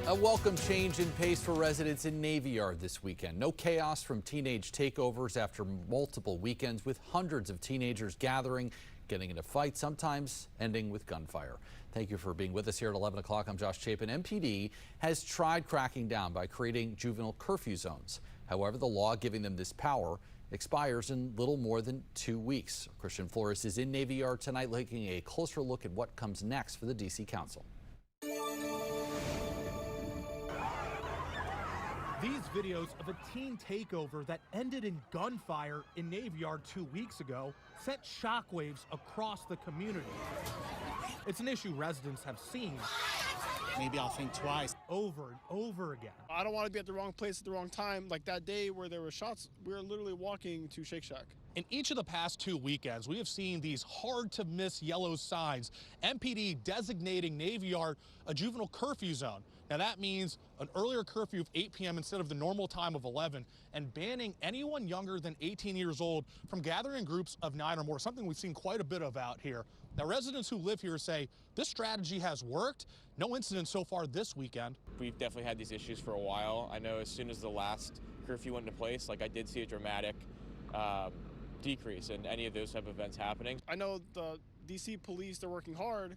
A welcome change in pace for residents in Navy Yard this weekend. No chaos from teenage takeovers after multiple weekends with hundreds of teenagers gathering, getting into fights, sometimes ending with gunfire. Thank you for being with us here at 11 o'clock. I'm Josh Chapin. MPD has tried cracking down by creating juvenile curfew zones. However, the law giving them this power expires in little more than 2 weeks. Christian Flores is in Navy Yard tonight, taking a closer look at what comes next for the D.C. Council. These videos of a teen takeover that ended in gunfire in Navy Yard 2 weeks ago sent shockwaves across the community. It's an issue residents have seen. Maybe I'll think twice. Over and over again. I don't want to be at the wrong place at the wrong time. Like that day where there were shots, we were literally walking to Shake Shack. In each of the past 2 weekends, we have seen these hard-to-miss yellow signs, MPD designating Navy Yard a juvenile curfew zone. Now that means an earlier curfew of 8 p.m. instead of the normal time of 11, and banning anyone younger than 18 years old from gathering groups of 9 or more, something we've seen quite a bit of out here. Now residents who live here say this strategy has worked. No incidents so far this weekend. We've definitely had these issues for a while. I know as soon as the last curfew went into place, like I did see a dramatic decrease in any of those type of events happening. I know the DC police, they're working hard,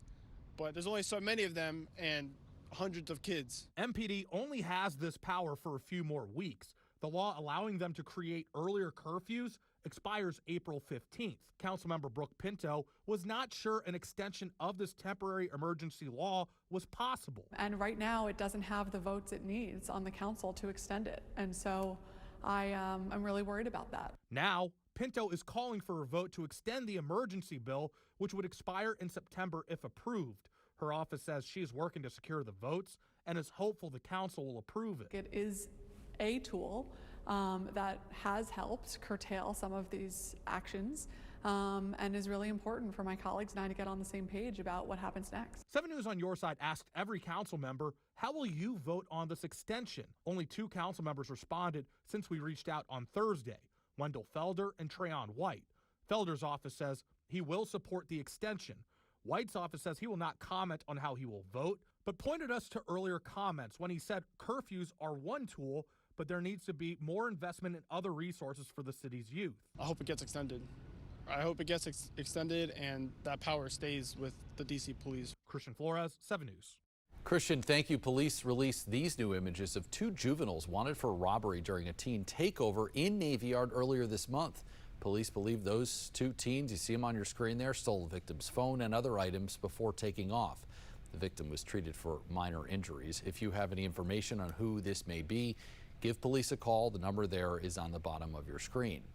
but there's only so many of them and hundreds of kids. MPD only has this power for a few more weeks. The law allowing them to create earlier curfews expires April 15th. Councilmember Brooke Pinto was not sure an extension of this temporary emergency law was possible. And right now it doesn't have the votes it needs on the council to extend it. And so I'm really worried about that. Now, Pinto is calling for a vote to extend the emergency bill, which would expire in September if approved. Her office says she's working to secure the votes and is hopeful the council will approve it. It is a tool that has helped curtail some of these actions and is really important for my colleagues and I to get on the same page about what happens next. 7 News on Your Side asked every council member, how will you vote on this extension? Only 2 council members responded since we reached out on Thursday, Wendell Felder and Trayon White. Felder's office says he will support the extension. White's office says he will not comment on how he will vote, but pointed us to earlier comments when he said curfews are one tool, but there needs to be more investment in other resources for the city's youth. I hope it gets extended. I hope it gets extended and that power stays with the DC police. Christian Flores, 7 News. Christian, thank you. Police released these new images of 2 juveniles wanted for robbery during a teen takeover in Navy Yard earlier this month. Police believe those 2 teens, you see them on your screen there, stole the victim's phone and other items before taking off. The victim was treated for minor injuries. If you have any information on who this may be, give police a call. The number there is on the bottom of your screen.